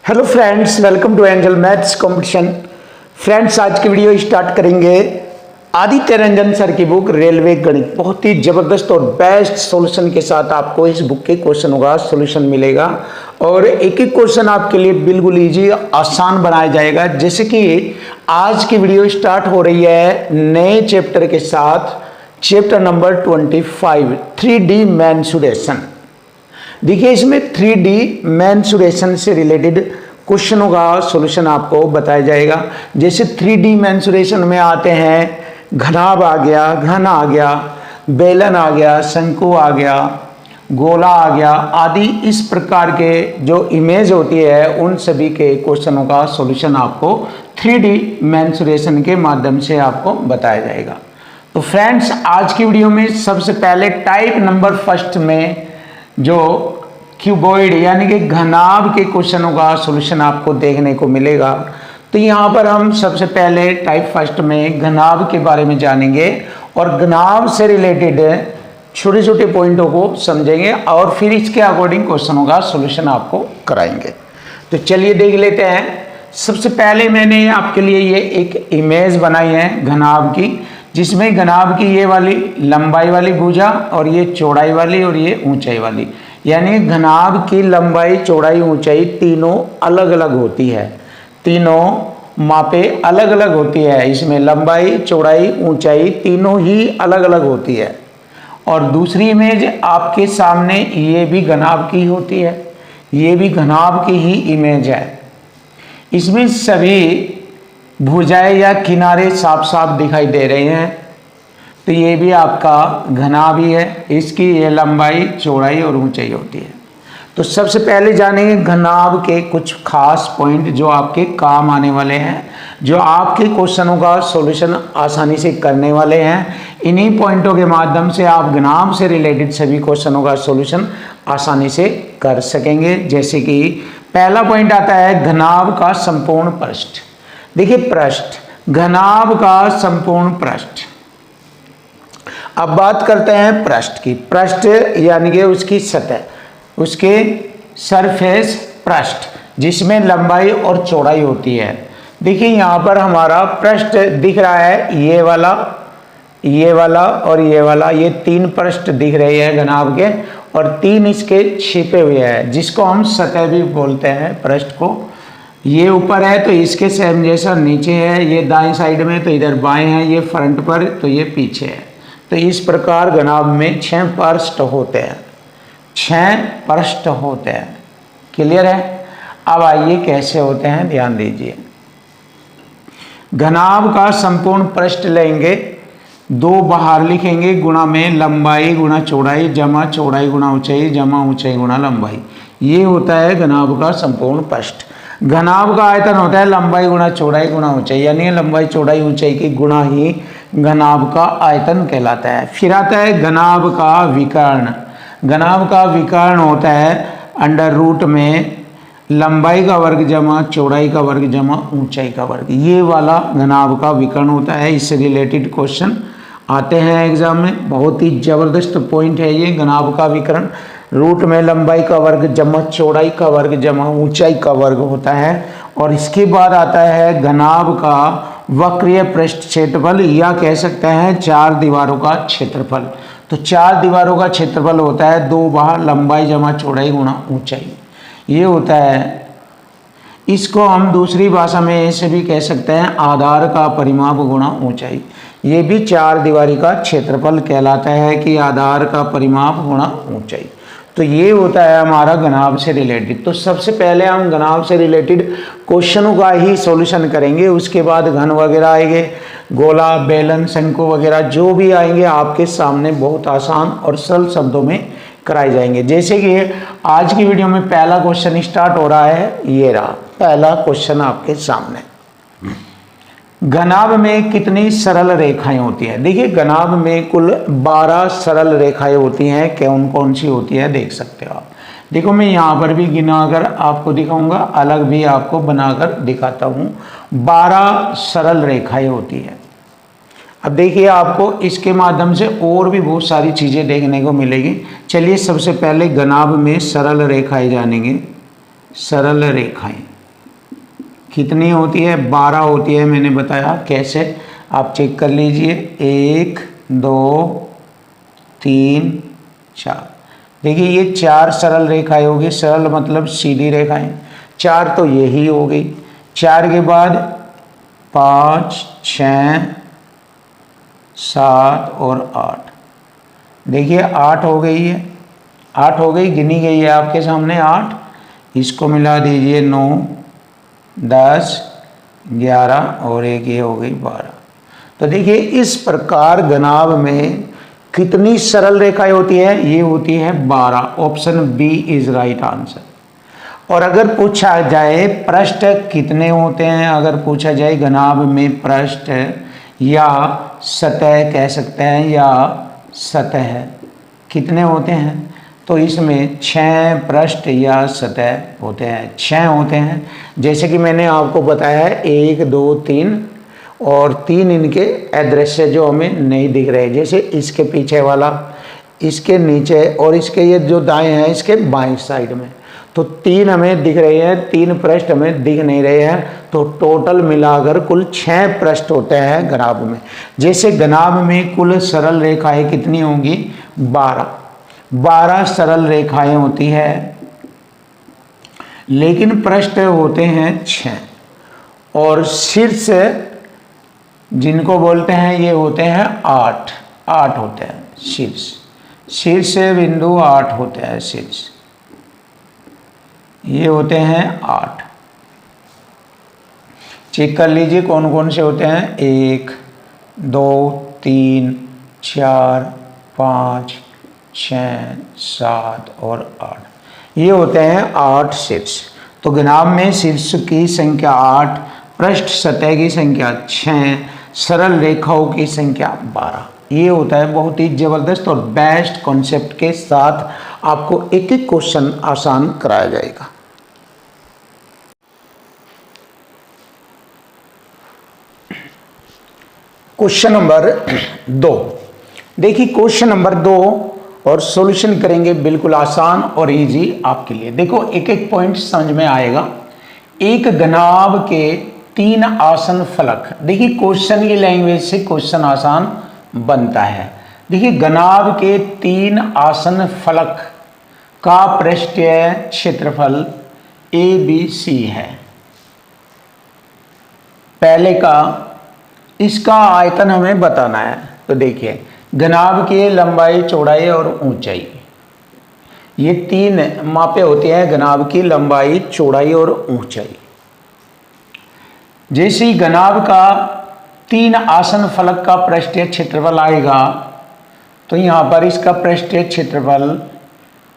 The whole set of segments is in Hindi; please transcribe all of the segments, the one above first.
Hello friends, welcome to angel maths competition. Friends, आज की वीडियो स्टार्ट करेंगे आदित्य रंजन सर की बुक रेलवे गणित। बहुत ही जबरदस्त और बेस्ट सॉल्यूशन के साथ आपको इस बुक के क्वेश्चनों का सॉल्यूशन मिलेगा और एक एक क्वेश्चन आपके लिए बिल्कुल इजी आसान बनाया जाएगा। जैसे कि आज की वीडियो स्टार्ट हो रही है नए चैप्टर के साथ, चैप्टर नंबर 25 3D मेंसुरेशन। देखिए, इसमें 3D मेंसुरेशन से रिलेटेड क्वेश्चनों का सॉल्यूशन आपको बताया जाएगा। जैसे 3D मेंसुरेशन में आते हैं घनाभ आ गया, घन आ गया, बेलन आ गया, शंकु आ गया, गोला आ गया आदि। इस प्रकार के जो इमेज होती है उन सभी के क्वेश्चनों का सॉल्यूशन आपको 3D मेंसुरेशन के माध्यम से आपको बताया जाएगा। तो फ्रेंड्स, आज की वीडियो में सबसे पहले टाइप नंबर फर्स्ट में जो क्यूबॉइड यानी कि घनाभ के क्वेश्चनों का सॉल्यूशन आपको देखने को मिलेगा। तो यहाँ पर हम सबसे पहले टाइप फर्स्ट में घनाभ के बारे में जानेंगे और घनाभ से रिलेटेड छोटे छोटे पॉइंटों को समझेंगे और फिर इसके अकॉर्डिंग क्वेश्चनों का सॉल्यूशन आपको कराएंगे। तो चलिए देख लेते हैं। सबसे पहले मैंने आपके लिए ये एक इमेज बनाई है घनाभ की, जिसमें घनाभ की ये वाली लंबाई वाली भुजा और ये चौड़ाई वाली और ये ऊंचाई वाली, यानी घनाभ की लंबाई चौड़ाई ऊंचाई तीनों अलग अलग होती है। तीनों मापे अलग अलग होती है। इसमें लंबाई चौड़ाई ऊंचाई तीनों ही अलग अलग होती है। और दूसरी इमेज आपके सामने ये भी घनाभ की होती है, ये भी घनाभ की ही इमेज है। इसमें सभी भुजाएं या किनारे साफ साफ दिखाई दे रहे हैं। तो ये भी आपका घनाभ ही है। इसकी ये लंबाई चौड़ाई और ऊंचाई होती है। तो सबसे पहले जानेंगे घनाभ के कुछ खास पॉइंट जो आपके काम आने वाले हैं, जो आपके क्वेश्चनों का सॉल्यूशन आसानी से करने वाले हैं। इन्हीं पॉइंटों के माध्यम से आप घनाभ से रिलेटेड सभी क्वेश्चनों का सॉल्यूशन आसानी से कर सकेंगे। जैसे कि पहला पॉइंट आता है घनाभ का संपूर्ण पृष्ठ। देखिए, पृष्ठ, घनाभ का संपूर्ण पृष्ठ। अब बात करते हैं पृष्ठ की। पृष्ठ यानी कि उसकी सतह, उसके सरफेस पृष्ठ, जिसमें लंबाई और चौड़ाई होती है। देखिए, यहाँ पर हमारा पृष्ठ दिख रहा है, ये वाला, ये वाला और ये वाला, ये तीन पृष्ठ दिख रहे हैं घनाभ के और तीन इसके छिपे हुए हैं, जिसको हम सतह भी बोलते हैं पृष्ठ को। ये ऊपर है तो इसके सेम जैसा नीचे है, ये दाएं साइड में तो इधर बाएं है, ये फ्रंट पर तो ये पीछे है। तो इस प्रकार घनाभ में 6 पृष्ठ होते हैं, 6 पृष्ठ होते हैं। क्लियर है? अब आइए कैसे होते हैं, ध्यान दीजिए। घनाभ का संपूर्ण पृष्ठ लेंगे, 2 बाहर लिखेंगे, गुणा में लंबाई गुणा चौड़ाई जमा चौड़ाई गुणा ऊंचाई जमा ऊंचाई गुणा लंबाई। ये होता है घनाभ का संपूर्ण पृष्ठ। घनाभ का आयतन होता है लंबाई गुणा चौड़ाई गुणा ऊंचाई, यानी लंबाई चौड़ाई ऊंचाई की गुणा ही घनाभ का आयतन कहलाता है। फिर आता है घनाभ का विकर्ण। घनाभ का विकर्ण होता है अंडर रूट में लंबाई का वर्ग जमा चौड़ाई का वर्ग जमा ऊंचाई का वर्ग। ये वाला घनाभ का विकर्ण होता है। इससे रिलेटेड क्वेश्चन आते हैं एग्जाम में। बहुत ही जबरदस्त पॉइंट है ये घनाभ का विकर्ण। रूट में लंबाई का वर्ग जमा चौड़ाई का वर्ग जमा ऊंचाई का वर्ग होता है। और इसके बाद आता है घनाभ का वक्रीय पृष्ठ क्षेत्रफल, या कह सकते हैं 4 दीवारों का क्षेत्रफल। तो 4 दीवारों का क्षेत्रफल होता है 2 बार लंबाई जमा चौड़ाई गुणा ऊंचाई। ये होता है, इसको हम दूसरी भाषा में ऐसे भी कह सकते हैं आधार का परिमाप गुणा ऊंचाई। ये भी 4 दीवारी का क्षेत्रफल कहलाता है कि आधार का परिमाप गुणा ऊंचाई। तो ये होता है हमारा घनाभ से रिलेटेड। तो सबसे पहले हम घनाभ से रिलेटेड क्वेश्चनों का ही सॉल्यूशन करेंगे। उसके बाद घन वगैरह आएंगे, गोला बेलन शंकु वगैरह जो भी आएंगे आपके सामने बहुत आसान और सरल शब्दों में कराए जाएंगे। जैसे कि आज की वीडियो में पहला क्वेश्चन स्टार्ट हो रहा है, ये रहा पहला क्वेश्चन आपके सामने। घनाभ में कितनी सरल रेखाएं होती हैं? देखिए, घनाभ में कुल 12 सरल रेखाएं होती हैं। कौन कौन सी होती है देख सकते हो आप। देखो, मैं यहाँ पर भी गिनाकर आपको दिखाऊंगा, अलग भी आपको बनाकर दिखाता हूँ। 12 सरल रेखाएं होती है। अब देखिए, आपको इसके माध्यम से और भी बहुत सारी चीज़ें देखने को मिलेगी। चलिए सबसे पहले घनाभ में सरल रेखाएं जानेंगे। सरल रेखाएं कितनी होती है, 12 होती है। मैंने बताया कैसे, आप चेक कर लीजिए। 1 2 3 4, देखिए ये 4 सरल रेखाएं होगी। सरल मतलब सीधी रेखाएं। 4 तो यही हो गई। 4 के बाद 5 6 7 और 8, देखिए 8 हो गई है। 8 हो गई, गिनी गई है आपके सामने 8। इसको मिला दीजिए 9 10 11 और एक ये हो गई 12। तो देखिए इस प्रकार घनाभ में कितनी सरल रेखाएं होती है, ये होती है 12। Option B is right answer. और अगर पूछा जाए पृष्ठ कितने होते हैं, अगर पूछा जाए घनाभ में पृष्ठ या सतह कह सकते हैं, या सतह कितने होते हैं, तो इसमें 6 पृष्ठ या सतह होते हैं, 6 होते हैं। जैसे कि मैंने आपको बताया है 1 2 3 और 3 इनके अदृश्य जो हमें नहीं दिख रहे, जैसे इसके पीछे वाला, इसके नीचे और इसके ये जो दाएं हैं इसके बाएं साइड में। तो 3 हमें दिख रहे हैं, 3 पृष्ठ हमें दिख नहीं रहे हैं। तो टोटल मिलाकर कुल 6 पृष्ठ होते हैं घनाभ में। जैसे घनाभ में कुल सरल रेखाएं कितनी होंगी, 12 सरल रेखाएं होती है, लेकिन पृष्ठ होते हैं 6। और शीर्ष जिनको बोलते हैं ये होते हैं 8 होते हैं शीर्ष बिंदु 8 होते हैं शीर्ष, ये होते हैं 8। चेक कर लीजिए कौन कौन से होते हैं, 1 2 3 4 5 6 7 और 8, ये होते हैं 8 शीर्ष। तो घनाभ में शीर्ष की संख्या 8, पृष्ठ सतह की संख्या 6, सरल रेखाओं की संख्या 12। ये होता है बहुत ही जबरदस्त और बेस्ट कॉन्सेप्ट के साथ आपको एक एक क्वेश्चन आसान कराया जाएगा। क्वेश्चन नंबर 2, देखिए क्वेश्चन नंबर 2 और सॉल्यूशन करेंगे बिल्कुल आसान और इजी आपके लिए। देखो एक एक पॉइंट समझ में आएगा। एक घनाभ के 3 आसन फलक, देखिए क्वेश्चन की लैंग्वेज से क्वेश्चन आसान बनता है। देखिए घनाभ के 3 आसन फलक का पृष्ठीय क्षेत्रफल ABC है। पहले का इसका आयतन हमें बताना है। तो देखिए घनाभ की लंबाई चौड़ाई और ऊंचाई, ये 3 मापे होते हैं घनाभ की लंबाई चौड़ाई और ऊंचाई। जैसे ही घनाभ का 3 आसन फलक का पृष्ठीय क्षेत्रफल आएगा, तो यहाँ पर इसका पृष्ठीय क्षेत्रफल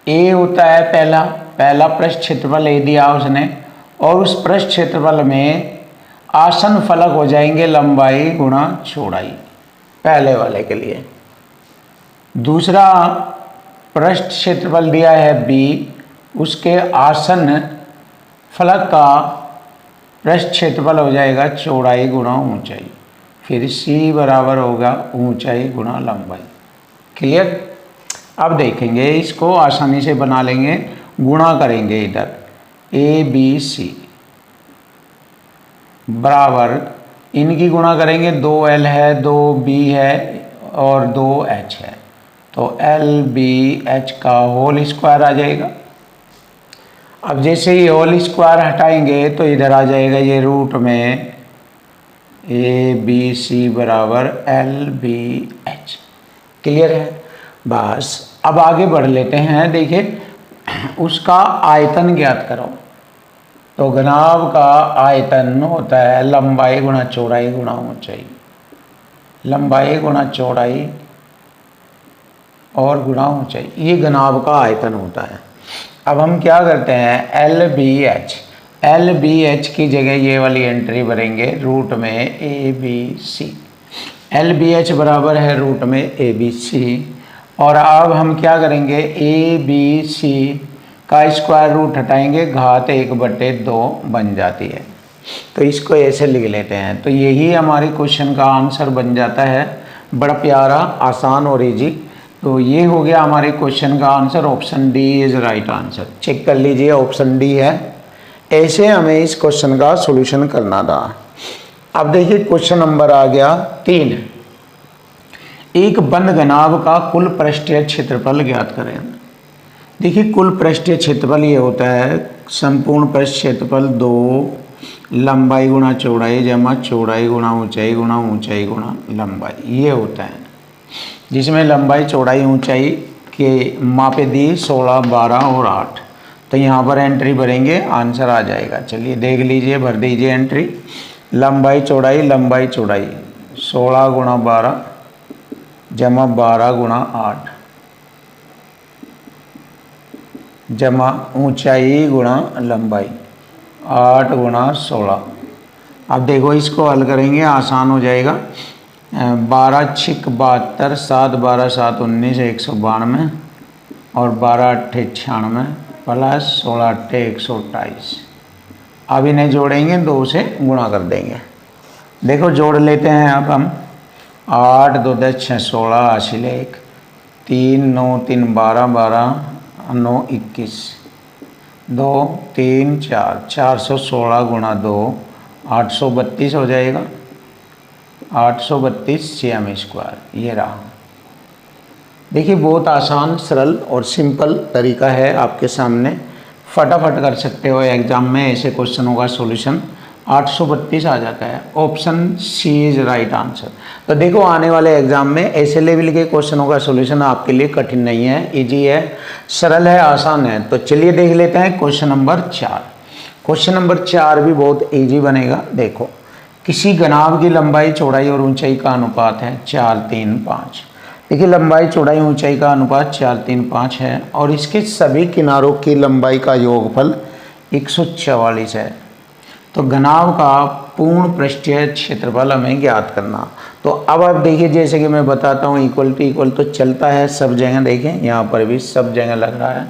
A होता है। पहला पृष्ठ क्षेत्रफल A दिया उसने, और उस पृष्ठ क्षेत्रफल में आसन फलक हो जाएंगे लंबाई गुणा चौड़ाई, पहले वाले के लिए। दूसरा पृष्ठ क्षेत्रफल दिया है B, उसके आसन फलक का पृष्ठ क्षेत्रफल हो जाएगा चौड़ाई गुणा ऊंचाई, फिर C बराबर होगा ऊंचाई गुणा लंबाई। क्लियर? अब देखेंगे इसको आसानी से बना लेंगे, गुणा करेंगे इधर ABC बराबर, इनकी गुणा करेंगे 2L है, 2B है और 2H है, तो LBH का होल स्क्वायर आ जाएगा। अब जैसे ही होल स्क्वायर हटाएंगे तो इधर आ जाएगा ये रूट में ABC बराबर LBH। क्लियर है? बस अब आगे बढ़ लेते हैं। देखिए उसका आयतन ज्ञात करो। तो घनाभ का आयतन होता है लंबाई गुणा चौड़ाई गुणा ऊंचाई, लंबाई गुणा चौड़ाई और गुणा ऊंचाई, ये घनाभ का आयतन होता है। अब हम क्या करते हैं, LBH की जगह ये वाली एंट्री भरेंगे रूट में ABC। LBH बराबर है रूट में ABC। और अब हम क्या करेंगे, ABC का स्क्वायर रूट हटाएंगे, घात 1/2 बन जाती है। तो इसको ऐसे लिख लेते हैं। तो यही हमारे क्वेश्चन का आंसर बन जाता है। बड़ा प्यारा, आसान और इजी। तो ये हो गया हमारे क्वेश्चन का answer. Option D is right answer. Check कर लीजिए, ऑप्शन डी है। ऐसे हमें इस क्वेश्चन का सॉल्यूशन करना था। अब देखिए क्वेश्चन नंबर आ गया 3। एक बंद घनाभ का कुल पृष्ठीय क्षेत्रफल ज्ञात करें। देखिए कुल पृष्ठीय क्षेत्रफल ये होता है संपूर्ण पृष्ठ क्षेत्रफल 2 लंबाई गुणा चौड़ाई जमा चौड़ाई गुणा ऊंचाई गुणा लंबाई, ये होता है, जिसमें लंबाई चौड़ाई ऊंचाई के मापे दी 16, 12 और 8। तो यहाँ पर एंट्री भरेंगे, आंसर आ जाएगा। चलिए देख लीजिए, भर दीजिए एंट्री। लंबाई चौड़ाई 16 गुणा 12 जमा 12 गुणा 8 जमा ऊंचाई गुणा लंबाई 8 गुणा 16। अब देखो इसको हल करेंगे, आसान हो जाएगा। 12 छिक 72, 7 12 7 19 192 और 12 8 96 प्लस 16 8 128। अब इन्हें जोड़ेंगे, 2 से गुणा कर देंगे। देखो जोड़ लेते हैं अब हम। 8 2 10 6 16 हासिल 1 3 9 3 12 12 9 21 2 3 4 416 गुणा 2 832 हो जाएगा। 832 cm स्क्वायर, ये रहा। देखिए बहुत आसान सरल और सिंपल तरीका है आपके सामने, फटाफट कर सकते हो एग्जाम में ऐसे क्वेश्चनों का सॉल्यूशन। 832 आ जाता है, option C is right answer. तो देखो आने वाले एग्जाम में ऐसे लेवल के क्वेश्चनों का सॉल्यूशन आपके लिए कठिन नहीं है, इजी है, सरल है, आसान है। तो चलिए देख लेते हैं क्वेश्चन नंबर 4। क्वेश्चन नंबर 4 भी बहुत इजी बनेगा। देखो किसी घनाभ की लंबाई चौड़ाई और ऊंचाई का अनुपात है 4 3 5। देखिए लंबाई चौड़ाई ऊंचाई का अनुपात 4 3 5 है और इसके सभी किनारों की लंबाई का योगफल 144 है। तो घनाभ का पूर्ण पृष्ठीय क्षेत्रफल हमें ज्ञात करना। तो अब आप देखिए, जैसे कि मैं बताता हूँ इक्वल टू इक्वल तो चलता है सब जगह, देखें यहाँ पर भी सब जगह लग रहा है।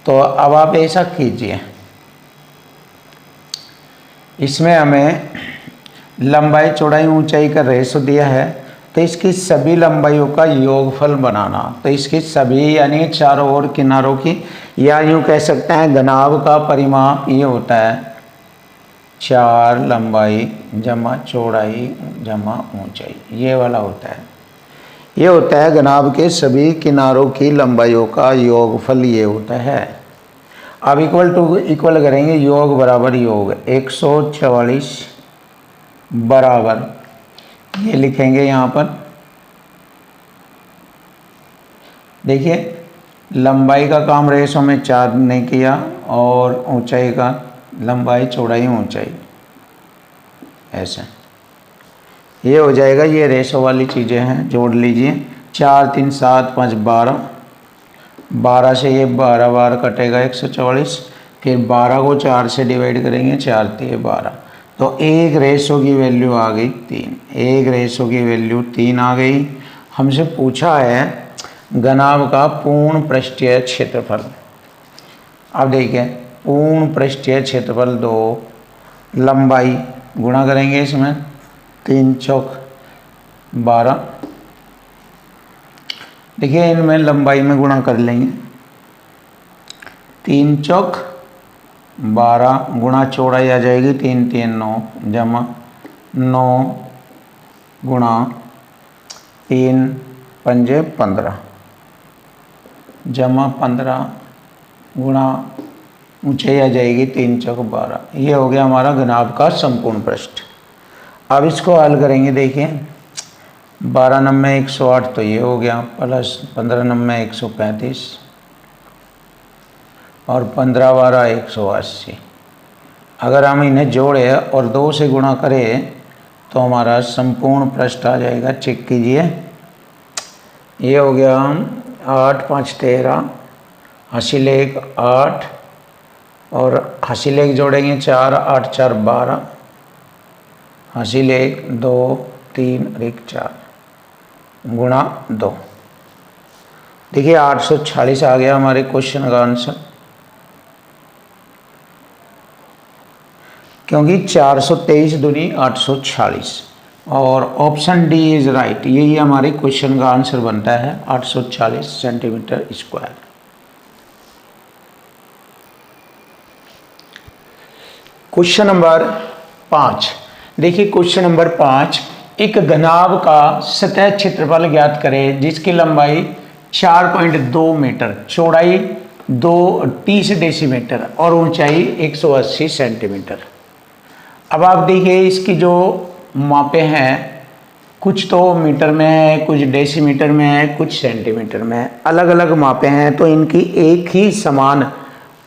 तो अब आप ऐसा कीजिए, इसमें हमें लंबाई चौड़ाई ऊंचाई का रेशो दिया है, तो इसकी सभी लंबाइयों का योगफल बनाना। तो इसकी सभी यानी चारों ओर किनारों की, या यूँ कह सकते हैं घनाभ का परिमाप ये होता है 4 लंबाई जमा चौड़ाई जमा ऊंचाई, ये वाला होता है। ये होता है घनाभ के सभी किनारों की लंबाइयों का योगफल, ये होता है। अब इक्वल टू इक्वल करेंगे, योग बराबर योग 144 बराबर, ये लिखेंगे यहाँ पर। देखिए लंबाई का काम रेशो में 4 ने किया और ऊंचाई का लंबाई चौड़ाई ऊंचाई, ऐसे ये हो जाएगा। ये रेशो वाली चीज़ें हैं, जोड़ लीजिए। 4 3 7 5 12, 12 से ये 12 बार कटेगा 144, फिर 12 को 4 से डिवाइड करेंगे, 4 3 12। तो एक रेशो की वैल्यू आ गई 3, एक रेशो की वैल्यू 3 आ गई। हमसे पूछा है घनाभ का पूर्ण पृष्ठीय क्षेत्रफल। अब देखिए पूर्ण पृष्ठीय क्षेत्रफल 2 लंबाई गुणा करेंगे इसमें 3 चौक 12। देखिए इनमें लंबाई में गुणा कर लेंगे, 3 चौक 12 गुणा चौड़ाई आ जाएगी 3 3 9 जमा 9 गुणा 3 पंजे 15 जमा 15 गुणा ऊंचाई आ जाएगी 3 चौक 12। ये हो गया हमारा घनाभ का संपूर्ण पृष्ठ। अब इसको हल करेंगे। देखिए 12 नंबे 108 तो ये हो गया, प्लस 15 नंबे 135 और 15 12 180। अगर हम इन्हें जोड़े और 2 से गुणा करें तो हमारा संपूर्ण पृष्ठ आ जाएगा। चेक कीजिए, ये हो गया 8 5 13 हासिल 1 8 और हासिल 1 जोड़ेंगे 4 8 4 12 हासिल 1 2 3 और 1 4 गुणा 2। देखिए 846 आ गया हमारे क्वेश्चन का आंसर, क्योंकि 423 दूनी 846 और ऑप्शन डी इज राइट। यही हमारे क्वेश्चन का आंसर बनता है 840 सेंटीमीटर स्क्वायर। Question number 5। देखिए क्वेश्चन नंबर 5, एक घनाभ का सतह क्षेत्रफल ज्ञात करें जिसकी लंबाई 4.2 मीटर, चौड़ाई 30 डेसीमीटर और ऊंचाई 180 सेंटीमीटर। अब आप देखिए इसकी जो मापे हैं, कुछ तो मीटर में है, कुछ डेसीमीटर में है, कुछ सेंटीमीटर में है, अलग अलग मापे हैं। तो इनकी एक ही समान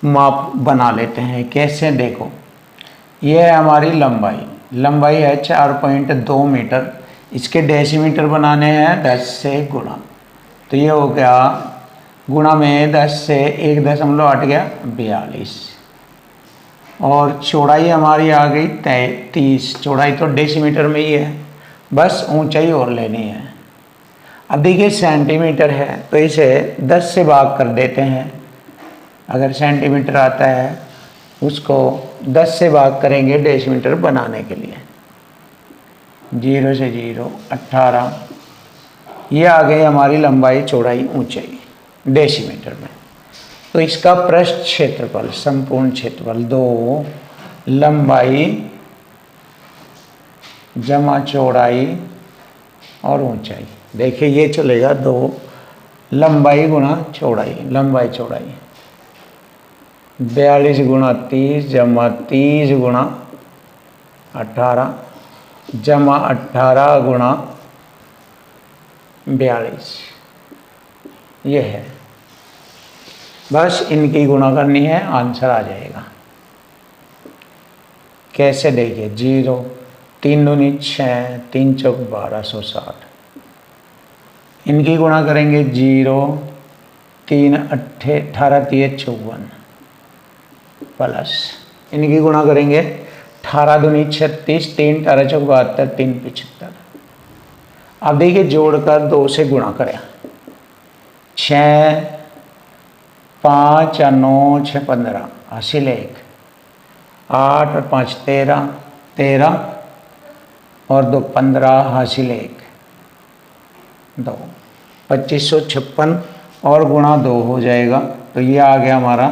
माप बना लेते हैं। कैसे, देखो यह है हमारी लंबाई है 4.2 मीटर, इसके डेसीमीटर बनाने हैं 10 से गुणा, तो ये हो गया गुणा में 10 से 1.8 गया 42, और चौड़ाई हमारी आ गई 30। चौड़ाई तो डेसीमीटर में ही है, बस ऊंचाई और लेनी है। अब देखिए सेंटीमीटर है तो इसे 10 से भाग कर देते हैं। अगर सेंटीमीटर आता है उसको 10 से भाग करेंगे डेसीमीटर बनाने के लिए। 0 से 0 18, ये आ गई हमारी लंबाई, चौड़ाई, ऊंचाई डेसीमीटर में। तो इसका पृष्ठ क्षेत्रफल, संपूर्ण क्षेत्रफल 2 लंबाई जमा चौड़ाई और ऊंचाई, देखिए ये चलेगा 2 लंबाई गुणा चौड़ाई, लंबाई चौड़ाई 42 गुणा 30 जमा 30 गुणा 18 जमा 18 गुणा 42, ये है। बस इनकी गुणा करनी है, आंसर आ जाएगा। कैसे, देखिए 0 3 दूनी 6, 3 चौक 1260, इनकी गुणा करेंगे 0 3 18 3 54 प्लस इनकी गुणा करेंगे 18 दूनी 36, 3 18 चौक 72, 3 75। अब देखिए जोड़कर 2 से गुणा करें, 6 5 या 9 6 15 हासिल 1, 8 और 5 13 13 और 2 15 हासिल 1 2 2556 और गुणा 2 हो जाएगा। तो ये आ गया हमारा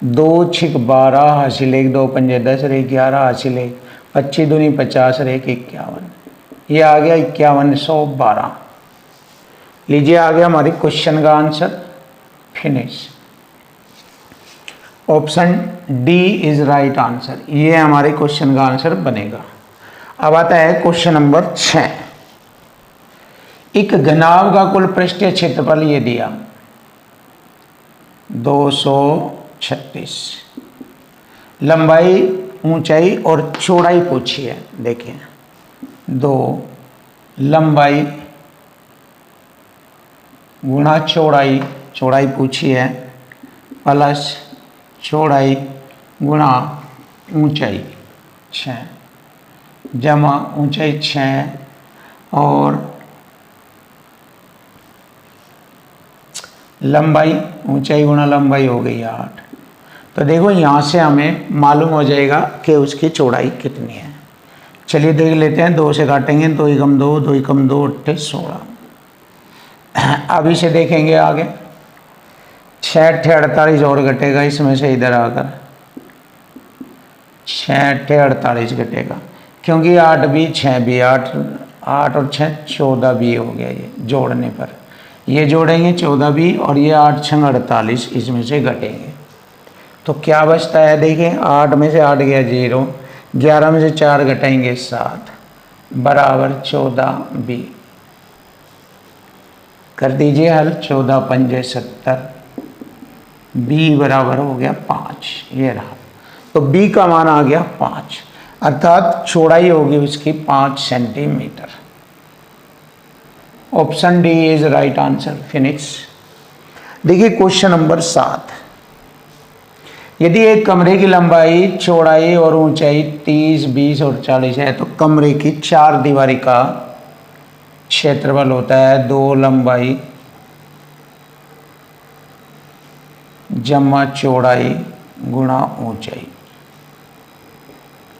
2 6 12 हासिल 1, 2 5 10 रे 11 हासिल 1, 25 दूनी 50 रे 51, ये आ गया 5112। लीजिए आ गया हमारी क्वेश्चन का answer, finish. Option D is right answer, ये हमारे क्वेश्चन का आंसर बनेगा। अब आता है क्वेश्चन नंबर 6। एक घनाभ का कुल पृष्ठीय क्षेत्रफल ये दिया 236, लंबाई ऊंचाई और चौड़ाई पूछी है। देखिए 2 लंबाई गुणा चौड़ाई, चौड़ाई पूछी है, प्लस चौड़ाई गुणा ऊंचाई 6 जमा ऊंचाई 6 और लंबाई, ऊंचाई गुणा लंबाई हो गई 8। तो देखो यहाँ से हमें मालूम हो जाएगा कि उसकी चौड़ाई कितनी है। चलिए देख लेते हैं, 2 से काटेंगे, 2 एकम 2, 2 एकम 2 8 16। अब इसे देखेंगे आगे, 6 8 48 और घटेगा इसमें से, इधर आकर 6 8 48 घटेगा, क्योंकि 8 भी 6 भी 8 8 और 6 14 भी हो गया। ये जोड़ने पर ये जोड़ेंगे 14 भी, और ये 8 6 48 इसमें से घटेंगे। तो क्या बचता है, देखें 8 में से 8 गया 0, 11 में से 4 घटाएंगे 7 बराबर 14 बी। कर दीजिए हल, 14 पंजे 70, बी बराबर हो गया 5, ये रहा। तो बी का मान आ गया 5, अर्थात चौड़ाई होगी उसकी 5 centimetre. Option D is right answer, finish. देखिए क्वेश्चन नंबर 7। यदि एक कमरे की लंबाई, चौड़ाई और ऊंचाई 30 20 और 40 है, तो कमरे की 4 दीवारी का क्षेत्रफल होता है 2 लंबाई जमा चौड़ाई गुणा ऊंचाई।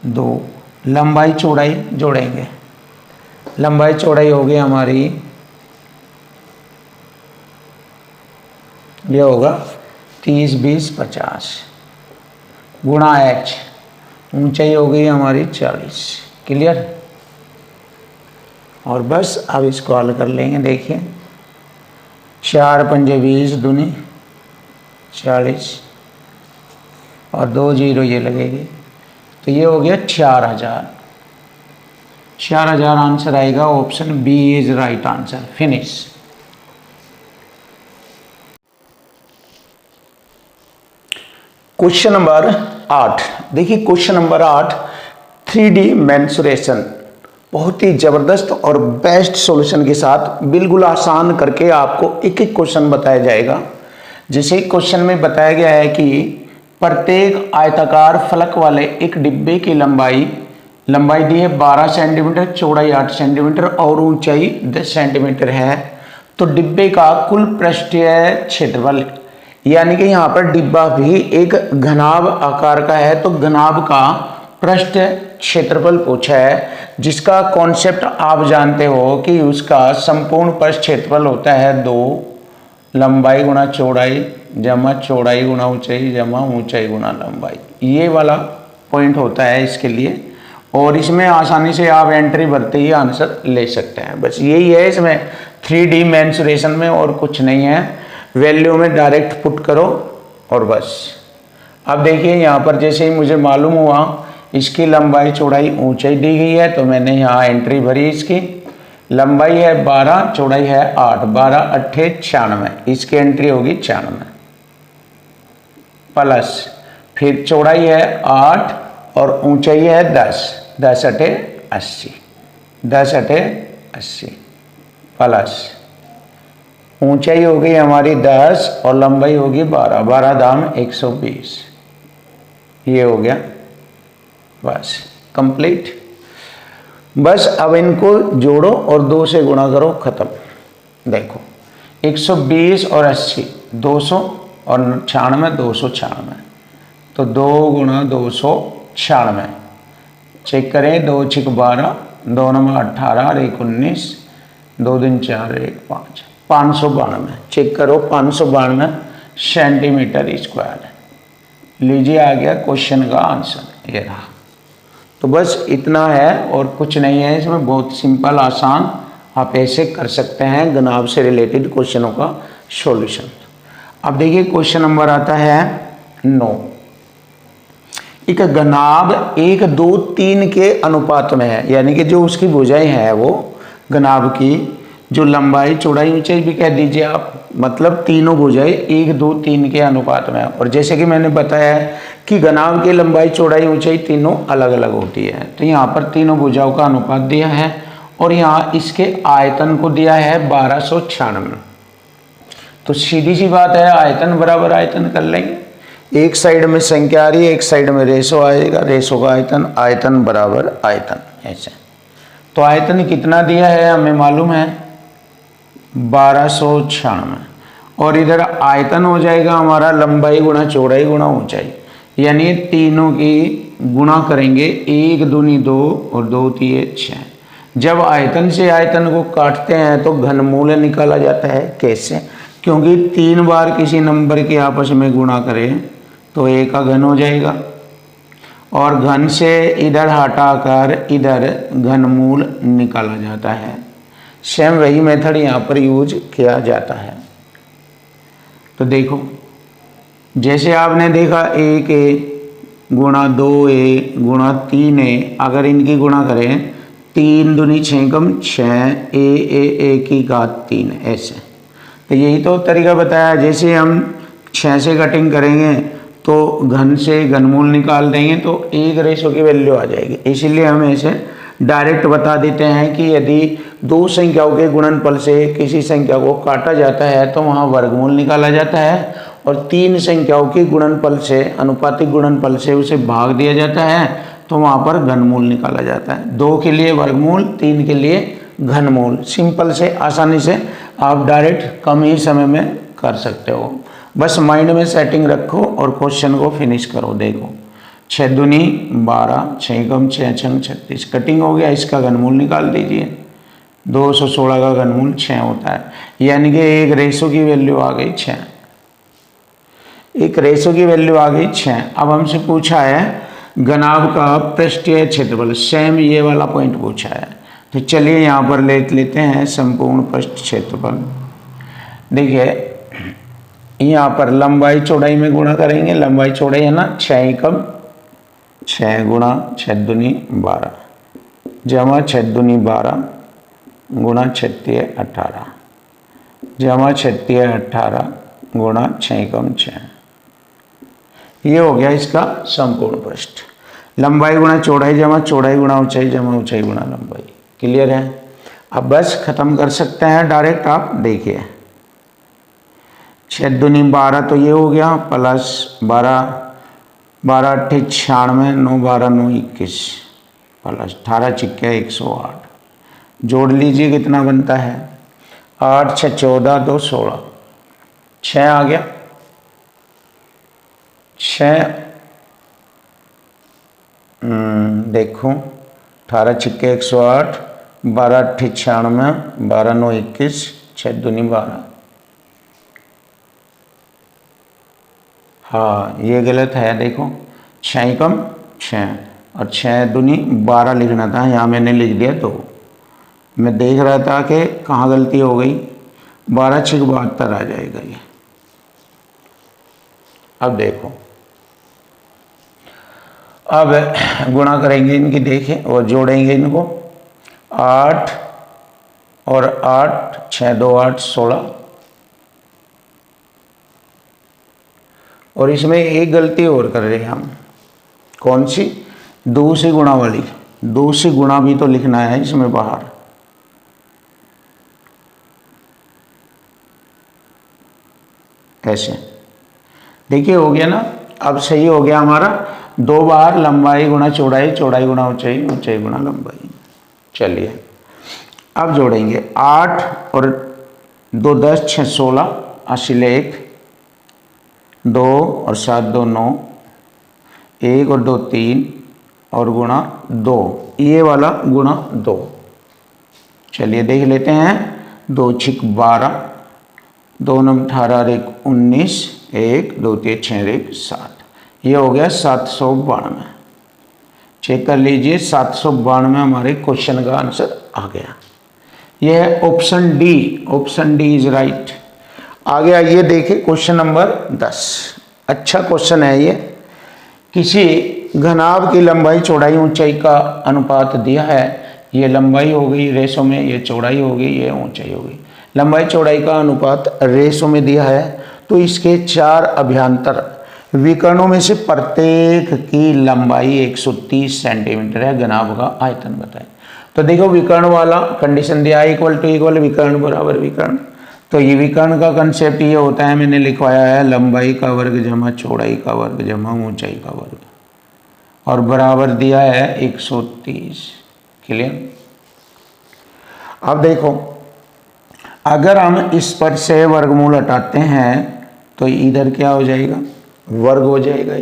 2 लंबाई चौड़ाई जोड़ेंगे, लंबाई चौड़ाई होगी हमारी, ये होगा 30 20 50 गुणा h, ऊंचाई हो गई हमारी 40। क्लियर। और बस अब इसको हल कर लेंगे। देखिए 4 पंजे 20 दूनी 40 और 2 जीरो ये लगेगी, तो ये हो गया 4000। 4000 आंसर आएगा। Option B is right answer. Finish. Question number 8। देखिए क्वेश्चन नंबर 8 3D मेंसुरेशन, बहुत ही जबरदस्त और बेस्ट सॉल्यूशन के साथ बिल्कुल आसान करके आपको एक एक क्वेश्चन बताया जाएगा। जैसे क्वेश्चन में बताया गया है कि प्रत्येक आयताकार फलक वाले एक डिब्बे की लंबाई दी है 12 सेंटीमीटर, चौड़ाई 8 सेंटीमीटर और ऊंचाई 10 सेंटीमीटर है। तो डिब्बे का कुल पृष्ठीय क्षेत्रफल, यानी कि यहाँ पर डिब्बा भी एक घनाभ आकार का है, तो घनाभ का पृष्ठ क्षेत्रफल पूछा है, जिसका कॉन्सेप्ट आप जानते हो कि उसका संपूर्ण पृष्ठ क्षेत्रफल होता है 2 लंबाई गुणा चौड़ाई जमा चौड़ाई गुणा ऊंचाई जमा ऊंचाई गुणा लंबाई। ये वाला पॉइंट होता है इसके लिए, और इसमें आसानी से आप एंट्री भरते ही आंसर ले सकते हैं। बस यही है इसमें 3D मेंसुरेशन में, और कुछ नहीं है। वैल्यू में डायरेक्ट पुट करो और बस। अब देखिए यहाँ पर जैसे ही मुझे मालूम हुआ इसकी लंबाई चौड़ाई ऊंचाई दी गई है, तो मैंने यहाँ एंट्री भरी। इसकी लंबाई है 12, चौड़ाई है 8, 12 अट्ठे 96, इसकी एंट्री होगी 96 प्लस फिर चौड़ाई है 8 और ऊंचाई है 10, 10 अट्ठे 80, 10 अट्ठे 80 प्लस ऊंचाई हो गई हमारी 10 और लंबाई होगी 12, 12 दाम 120। ये हो गया बस कंप्लीट। बस अब इनको जोड़ो और 2 से गुणा करो, खत्म। देखो 120 और 80 200 और 96 296, तो 2 गुणा 296। चेक करें, 2 छिक 12, 2 नंबर 18 और 1 19, 2 दिन 4 1 5, 592। चेक करो 592 सेंटीमीटर स्क्वायर। लीजिए आ गया क्वेश्चन का आंसर, ये रहा। तो बस इतना है और कुछ नहीं है इसमें, बहुत सिंपल आसान आप ऐसे कर सकते हैं घनाभ से रिलेटेड क्वेश्चनों का सॉल्यूशन। अब देखिए क्वेश्चन नंबर आता है 9। एक घनाभ 1 2 3 के अनुपात में है, यानी कि जो उसकी भुजाएं है वो घनाभ की जो लंबाई चौड़ाई ऊंचाई भी कह दीजिए आप, मतलब तीनों भुजाएं 1 2 3 के अनुपात में है। और जैसे कि मैंने बताया है कि घनाभ की लंबाई चौड़ाई ऊंचाई तीनों अलग अलग होती है, तो यहाँ पर तीनों भुजाओं का अनुपात दिया है और यहाँ इसके आयतन को दिया है 1296। तो सीधी सी बात है, आयतन बराबर आयतन कर लेंगे। एक साइड में संख्या आ रही है, एक साइड में रेशो आएगा, रेशो का आयतन, आयतन बराबर आयतन, ऐसे। तो आयतन कितना दिया है हमें मालूम है 1296, और इधर आयतन हो जाएगा हमारा लंबाई गुणा चौड़ाई गुणा ऊंचाई, यानी तीनों की गुणा करेंगे, 1 दूनी 2 और 2 तिये 6। जब आयतन से आयतन को काटते हैं तो घनमूल निकाला जाता है। कैसे? क्योंकि 3 बार किसी नंबर के आपस में गुणा करें तो 1 का घन हो जाएगा, और घन से इधर हटाकर इधर घनमूल निकाला जाता है। सेम वही मेथड यहाँ पर यूज किया जाता है। तो देखो जैसे आपने देखा 1a गुणा 2a गुणा 3a, अगर इनकी गुणा करें 3 दूनी 6 कम 6, a की घात 3, ऐसे। तो यही तो तरीका बताया। जैसे हम 6 से कटिंग करेंगे तो घन से घनमूल निकाल देंगे तो 1 रेशो की वैल्यू आ जाएगी। इसीलिए हम ऐसे डायरेक्ट बता देते हैं कि यदि 2 संख्याओं के गुणनफल से किसी संख्या को काटा जाता है तो वहाँ वर्गमूल निकाला जाता है, और 3 संख्याओं के गुणनफल से, अनुपातिक गुणनफल से उसे भाग दिया जाता है तो वहाँ पर घनमूल निकाला जाता है। 2 के लिए वर्गमूल, 3 के लिए घनमूल। सिंपल से, आसानी से आप डायरेक्ट कम ही समय में कर सकते हो। बस माइंड में सेटिंग रखो और क्वेश्चन को फिनिश करो। देखो 6 दूनी 12, 6 कम 6 छंग 36, कटिंग हो गया। इसका घनमूल निकाल दीजिए। 216 का घनमूल 6 होता है, यानी कि एक रेशो की वैल्यू आ गई 6। एक रेशो की वैल्यू आ गई 6। अब हमसे पूछा है घनाभ का पृष्ठीय क्षेत्रफल, सेम ये वाला पॉइंट पूछा है। तो चलिए यहाँ पर लेते हैं संपूर्ण पृष्ठ क्षेत्रफल। देखिए यहाँ पर लंबाई चौड़ाई में गुणा करेंगे, लंबाई चौड़ाई है ना 6 एकम, 6 गुणा 6 दूनी 12 जमा 6 दूनी 12 गुणा 6 18 जमा 6 18 गुणा 6 एकम 6। ये हो गया इसका संपूर्ण पृष्ठ। लंबाई गुणा चौड़ाई जमा चौड़ाई गुणा ऊंचाई जमा ऊंचाई गुणा लंबाई। क्लियर है? अब बस खत्म कर सकते हैं डायरेक्ट। आप देखिए 6 दूनी 12 तो ये हो गया, प्लस 12 12 8 96 9 12 9 21 प्लस 18 चिक्के 108। जोड़ लीजिए कितना बनता है, 8 6 14 2 16, 6 आ गया, 6 देखो 18 छिक्के 108 12 8 96 12 9 21 6 दूनी 12। हाँ ये गलत है, देखो 6 एकम 6 और 6 दूनी 12 लिखना था, यहाँ मैंने लिख दिया 2। मैं देख रहा था कि कहाँ गलती हो गई, 12 6 72 आ जाएगा ये। अब देखो अब गुणा करेंगे इनकी, देखें और जोड़ेंगे इनको, 8 और 8 6 2 8 16। और इसमें एक गलती और कर रहे हैं हम, कौन सी, 2 से गुणा वाली। 2 से गुणा भी तो लिखना है इसमें बाहर। कैसे, देखिए हो गया ना, अब सही हो गया हमारा। 2 बार लंबाई गुणा चौड़ाई, चौड़ाई गुणा ऊंचाई, ऊंचाई गुणा लंबाई। चलिए अब जोड़ेंगे, 8 और 2 10 6 16 80 1 2 और 7 2 9 1 और 2 3 और गुणा 2, ये वाला गुणा 2। चलिए देख लेते हैं, 2 6 12 2 9 18 1 19 1 2 3 6 1 7। ये हो गया 792। चेक कर लीजिए, 792 हमारे क्वेश्चन का आंसर आ गया। यह है option D, option D is right. आगे आइए देखिए क्वेश्चन नंबर 10। अच्छा क्वेश्चन है ये। किसी घनाभ की लंबाई चौड़ाई ऊंचाई का अनुपात दिया है। ये लंबाई हो गई रेशो में, ये चौड़ाई हो गई, ये ऊंचाई हो गई। लंबाई चौड़ाई का अनुपात रेशो में दिया है, तो इसके 4 अभ्यंतर विकर्णों में से प्रत्येक की लंबाई 130 सेंटीमीटर है। घनाभ का आयतन बताएं। तो देखो विकर्ण वाला कंडीशन दिया है, इक्वल टू इक्वल, विकर्ण बराबर विकर्ण। तो ये विकर्ण का कंसेप्ट ये होता है, मैंने लिखवाया है लंबाई का वर्ग जमा चौड़ाई का वर्ग जमा ऊंचाई का वर्ग, और बराबर दिया है 130। क्लियर? अब देखो अगर हम इस पर से वर्गमूल हटाते हैं तो इधर क्या हो जाएगा, वर्ग हो जाएगा,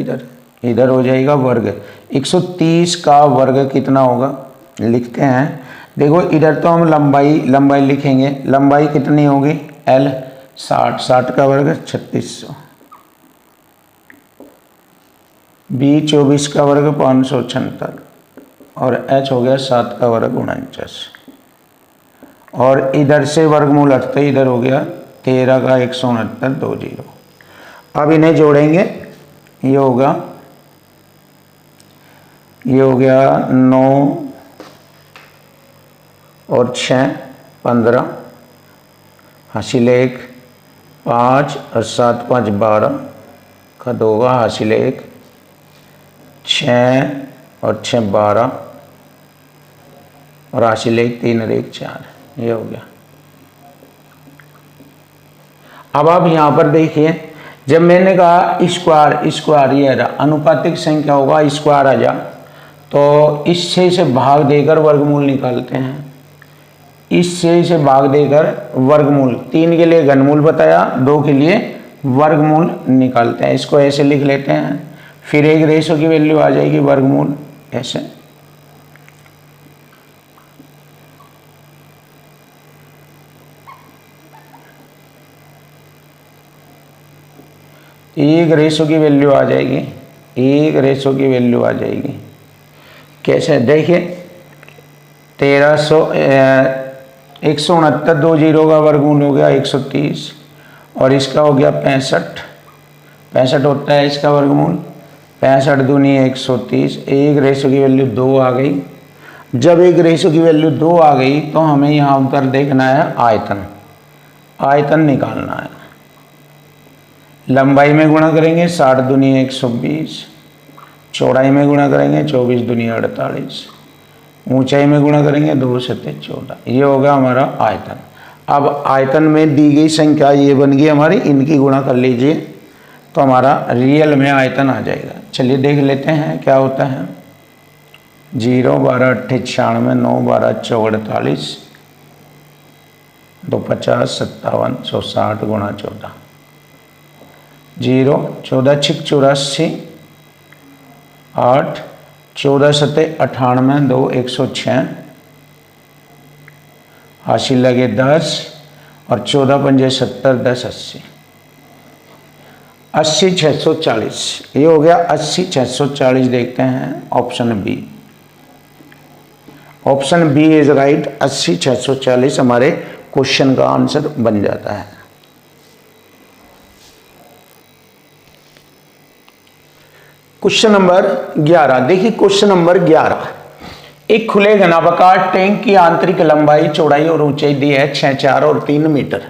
इधर हो जाएगा वर्ग। 130 का वर्ग कितना होगा, लिखते हैं। देखो इधर तो हम लंबाई लिखेंगे, लंबाई कितनी होगी L 60, 60 का वर्ग 3600, B 24 का वर्ग 576 और H हो गया 7 का वर्ग 49। और इधर से वर्गमूल हटते इधर हो गया 13 का 169 20। अब इन्हें जोड़ेंगे, ये हो गया 9 और 6 15 हासिल 1 5 और 7 5 12 का 2 का हासिल 1 6 और 6 12 और हासिल 1 3 और 1 4। ये हो गया। अब आप यहाँ पर देखिए, जब मैंने कहा स्क्वायर ये अनुपातिक संख्या होगा, स्क्वायर आ जा, तो इससे इसे भाग देकर वर्गमूल निकालते हैं। इससे इसे भाग देकर वर्गमूल, 3 के लिए घनमूल बताया, 2 के लिए वर्गमूल निकालते हैं। इसको ऐसे लिख लेते हैं, फिर एक रेशो की वैल्यू आ जाएगी वर्गमूल ऐसे। एक रेशो की वैल्यू आ जाएगी एक रेशो की वैल्यू आ जाएगी। कैसे देखिए 169 दो जीरो का वर्गमूल हो गया 130 और इसका हो गया 65 होता है इसका वर्गमूल। 65 दूनी 130, एक रेशो की वैल्यू 2 आ गई। जब एक रेशो की वैल्यू 2 आ गई तो हमें यहाँ पर देखना है आयतन निकालना है। लंबाई में गुणा करेंगे 60 दूनी 120, चौड़ाई में गुणा करेंगे 24 दूनी 48, ऊंचाई में गुणा करेंगे 2 सत्ते 14। ये होगा हमारा आयतन। अब आयतन में दी गई संख्या ये बन गई हमारी, इनकी गुणा कर लीजिए तो हमारा रियल में आयतन आ जाएगा। चलिए देख लेते हैं क्या होता है। 0 12 8 96, 9 12 48, 2 50 57 160 गुणा 14, 0 14 6 84, 8 14 सत्ते 98, 2 106, हासिल लगे 10 और 14 पंजे 70, 10 80, 80 640। ये हो गया 80 640। देखते हैं option B. Option B is right. 80 640 हमारे क्वेश्चन का आंसर बन जाता है। क्वेश्चन नंबर 11 देखिए। क्वेश्चन नंबर 11, एक खुले घनाभाकार टैंक की आंतरिक लंबाई चौड़ाई और ऊंचाई दी है 6 4 और 3 मीटर।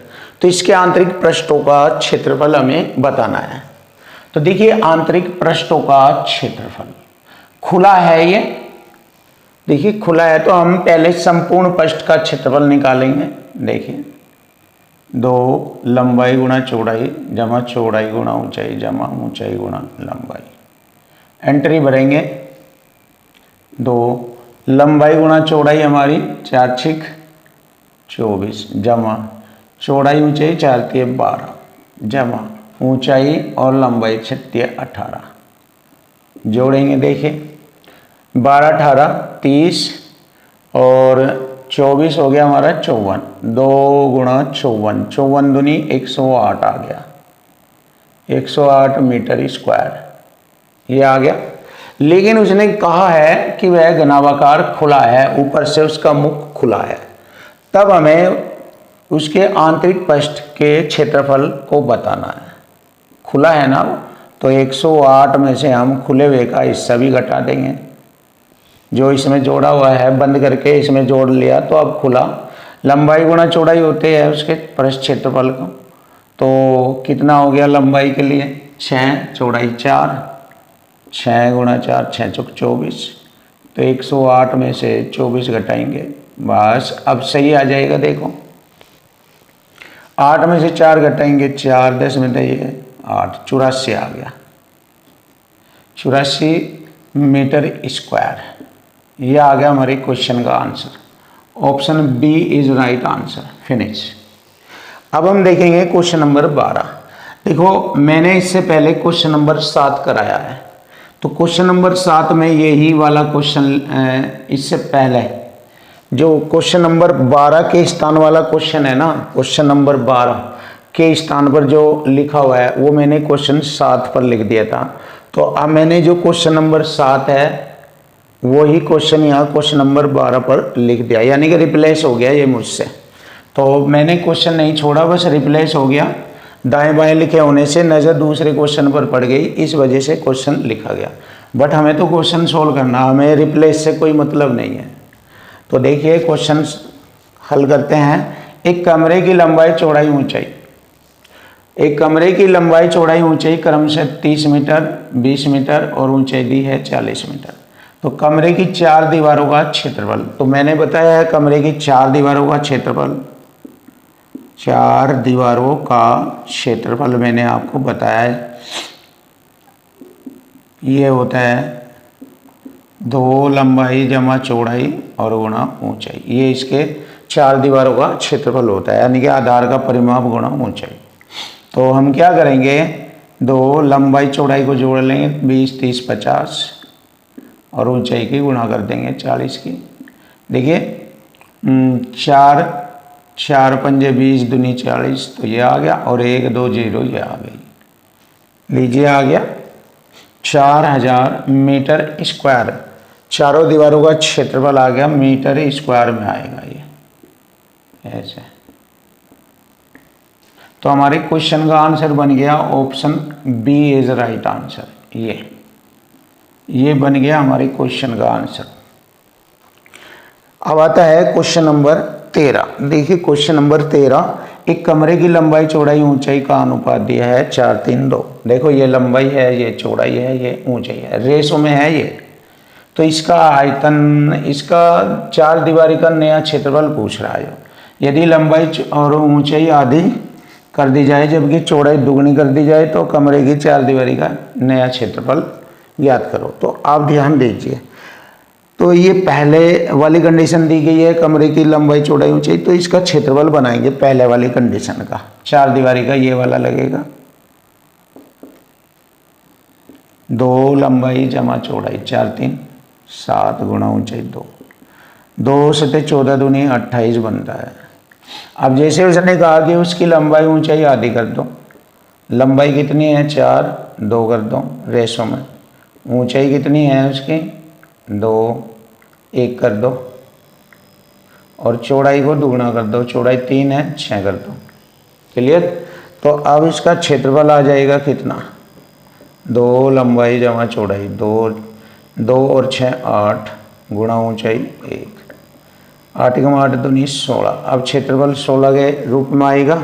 तो इसके आंतरिक पृष्ठों का क्षेत्रफल हमें बताना है। तो देखिए आंतरिक पृष्ठों का क्षेत्रफल खुला है, ये देखिए खुला है तो हम पहले संपूर्ण पृष्ठ का क्षेत्रफल निकालेंगे। देखिए 2 लंबाई गुणा चौड़ाई जमा चौड़ाई गुणा ऊंचाई जमा ऊंचाई गुणा लंबाई। एंट्री भरेंगे 2 लंबाई गुणा चौड़ाई हमारी 4 6 24 जमा चौड़ाई ऊंचाई 4 3 12 जमा ऊंचाई और लंबाई 6 3 18। जोड़ेंगे देखिए 12 18 30 और 24 हो गया हमारा 54। 2 गुणा 54, 54 दूनी 108 आ गया, 108 मीटर स्क्वायर ये आ गया। लेकिन उसने कहा है कि वह घनाभाकार खुला है, ऊपर से उसका मुख खुला है। तब हमें उसके आंतरिक पृष्ठ के क्षेत्रफल को बताना है। खुला है ना तो 108 में से हम खुले हुए का हिस्सा भी घटा देंगे। जो इसमें जोड़ा हुआ है बंद करके इसमें जोड़ लिया तो अब खुला। लंबाई गुणा चौड़ाई होते हैं उसके पृष्ठ क्षेत्रफल को। तो कितना हो गया लंबाई के लिए 6, चौड़ाई 4, 6 गुणा 4 6 चौक 24। तो 108 में से 24 घटाएंगे, बस अब सही आ जाएगा। देखो 8 में से 4 घटाएंगे 4 10 में देंगे 8, 84 आ गया, 84 मीटर स्क्वायर। ये आ गया हमारे क्वेश्चन का answer. Option B is right answer. Finish. अब हम देखेंगे क्वेश्चन नंबर 12। देखो मैंने इससे पहले क्वेश्चन नंबर 7 कराया है, तो क्वेश्चन नंबर 7 में यही वाला क्वेश्चन इससे पहले जो क्वेश्चन नंबर 12 के स्थान वाला क्वेश्चन है ना, क्वेश्चन नंबर 12 के स्थान पर जो लिखा हुआ है वो मैंने क्वेश्चन 7 पर लिख दिया था। तो अब मैंने जो क्वेश्चन नंबर 7 है वही क्वेश्चन यहाँ क्वेश्चन नंबर 12 पर लिख दिया, यानी कि रिप्लेस हो गया ये मुझसे। तो मैंने क्वेश्चन नहीं छोड़ा, बस रिप्लेस हो गया। दाएं बाएं लिखे होने से नज़र दूसरे क्वेश्चन पर पड़ गई, इस वजह से क्वेश्चन लिखा गया। बट हमें तो क्वेश्चन सोल्व करना, हमें रिप्लेस से कोई मतलब नहीं है। तो देखिए क्वेश्चन हल करते हैं। एक कमरे की लंबाई चौड़ाई ऊंचाई, एक कमरे की लंबाई चौड़ाई ऊंचाई क्रम से 30 मीटर 20 मीटर और ऊंचाई दी है 40 मीटर। तो कमरे की 4 दीवारों का क्षेत्रफल, तो मैंने बताया है कमरे की 4 दीवारों का क्षेत्रफल, 4 दीवारों का क्षेत्रफल मैंने आपको बताया है। ये होता है 2 लंबाई जमा चौड़ाई और गुणा ऊंचाई। ये इसके 4 दीवारों का क्षेत्रफल होता है, यानी कि आधार का परिमाप गुणा ऊंचाई। तो हम क्या करेंगे 2 लंबाई चौड़ाई को जोड़ लेंगे 20 30 50 और ऊंचाई की गुणा कर देंगे 40 की। देखिए 4 4 पंजे 20 दूनी 40, तो ये आ गया और 1 2 0 ये आ गई। लीजिए आ गया। 4000 मीटर स्क्वायर, चारों दीवारों का क्षेत्रफल आ गया मीटर स्क्वायर में आएगा ये ऐसे। तो हमारे क्वेश्चन का आंसर बन गया option B is right answer. ये बन गया हमारे क्वेश्चन का आंसर। अब आता है क्वेश्चन नंबर 13। देखिए क्वेश्चन नंबर 13, एक कमरे की लंबाई चौड़ाई ऊंचाई का अनुपात दिया है 4 3 2। देखो ये लंबाई है, ये चौड़ाई है, ये ऊंचाई है, रेशो में है ये। तो इसका आयतन, इसका 4 दीवारी का नया क्षेत्रफल पूछ रहा है। यदि लंबाई और ऊंचाई आधी कर दी जाए जबकि चौड़ाई दुगनी कर दी जाए तो कमरे की 4 दीवारी का नया क्षेत्रफल ज्ञात करो। तो आप ध्यान दीजिए, तो ये पहले वाली कंडीशन दी गई है, कमरे की लंबाई चौड़ाई ऊंचाई, तो इसका क्षेत्रफल बनाएंगे पहले वाली कंडीशन का। 4 दीवारी का ये वाला लगेगा, 2 लंबाई जमा चौड़ाई 4 3 7 गुणा ऊंचाई 2, 2 सते 14 दूनी 28 बनता है। अब जैसे उसने कहा कि उसकी लंबाई ऊंचाई आधी कर दो, लंबाई कितनी है 4, 2 कर दो रेशो में, ऊंचाई कितनी है उसकी 2, 1 कर दो, और चौड़ाई को दुगुना कर दो, चौड़ाई 3 है 6 कर दो। क्लियर। तो अब इसका क्षेत्रफल आ जाएगा कितना, 2 लंबाई जमा चौड़ाई 2 और 6 8 गुणा ऊंचाई 1, 8 का 8 दूनी 16। अब क्षेत्रफल 16 के रूप में आएगा।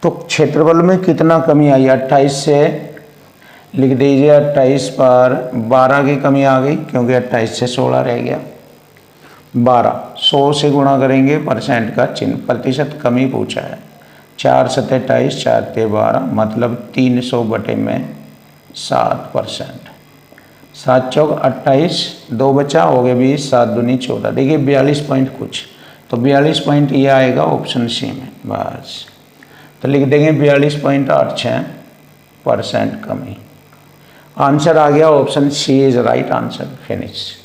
तो क्षेत्रफल में कितना कमी आई, 28 से लिख दीजिए, 28 पर 12 की कमी आ गई क्योंकि 28 से 16 रह गया, 12 100 से गुणा करेंगे, परसेंट का चिन्ह, प्रतिशत कमी पूछा है। 4 सत्ते 28, 4 ते 12, मतलब 300 बटे में 7%। 7 चौक 28, 2 बचा हो गए 20, 7 दूनी 14। देखिए 42 पॉइंट कुछ, तो 42 पॉइंट ये आएगा ऑप्शन सी में बस। तो लिख देंगे 42.86% कमी। आंसर आ गया option C is right answer. Finish.